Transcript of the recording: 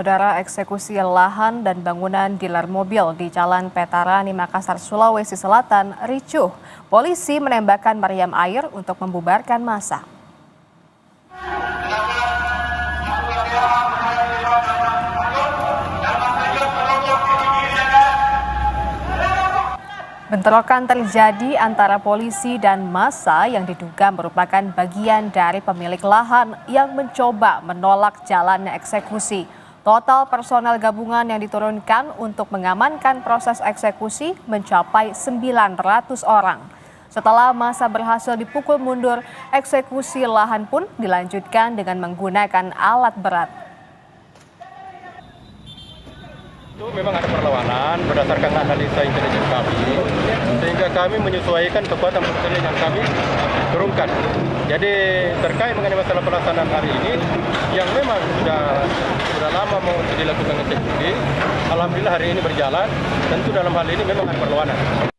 Saudara, eksekusi lahan dan bangunan dealer mobil di Jalan Petarani, Makassar, Sulawesi Selatan ricuh. Polisi menembakkan meriam air untuk membubarkan massa. Bentrokan terjadi antara polisi dan massa yang diduga merupakan bagian dari pemilik lahan yang mencoba menolak jalannya eksekusi. Total personel gabungan yang diturunkan untuk mengamankan proses eksekusi mencapai 900 orang. Setelah massa berhasil dipukul mundur, eksekusi lahan pun dilanjutkan dengan menggunakan alat berat. Itu memang ada perlawanan berdasarkan analisa intelijen kami, sehingga kami menyesuaikan kekuatan personil yang kami turunkan. Jadi terkait mengenai masalah pelaksanaan hari ini, yang memang sudah lama mau dilakukan eksekusi, alhamdulillah hari ini berjalan. Tentu dalam hal ini memang ada perlawanan.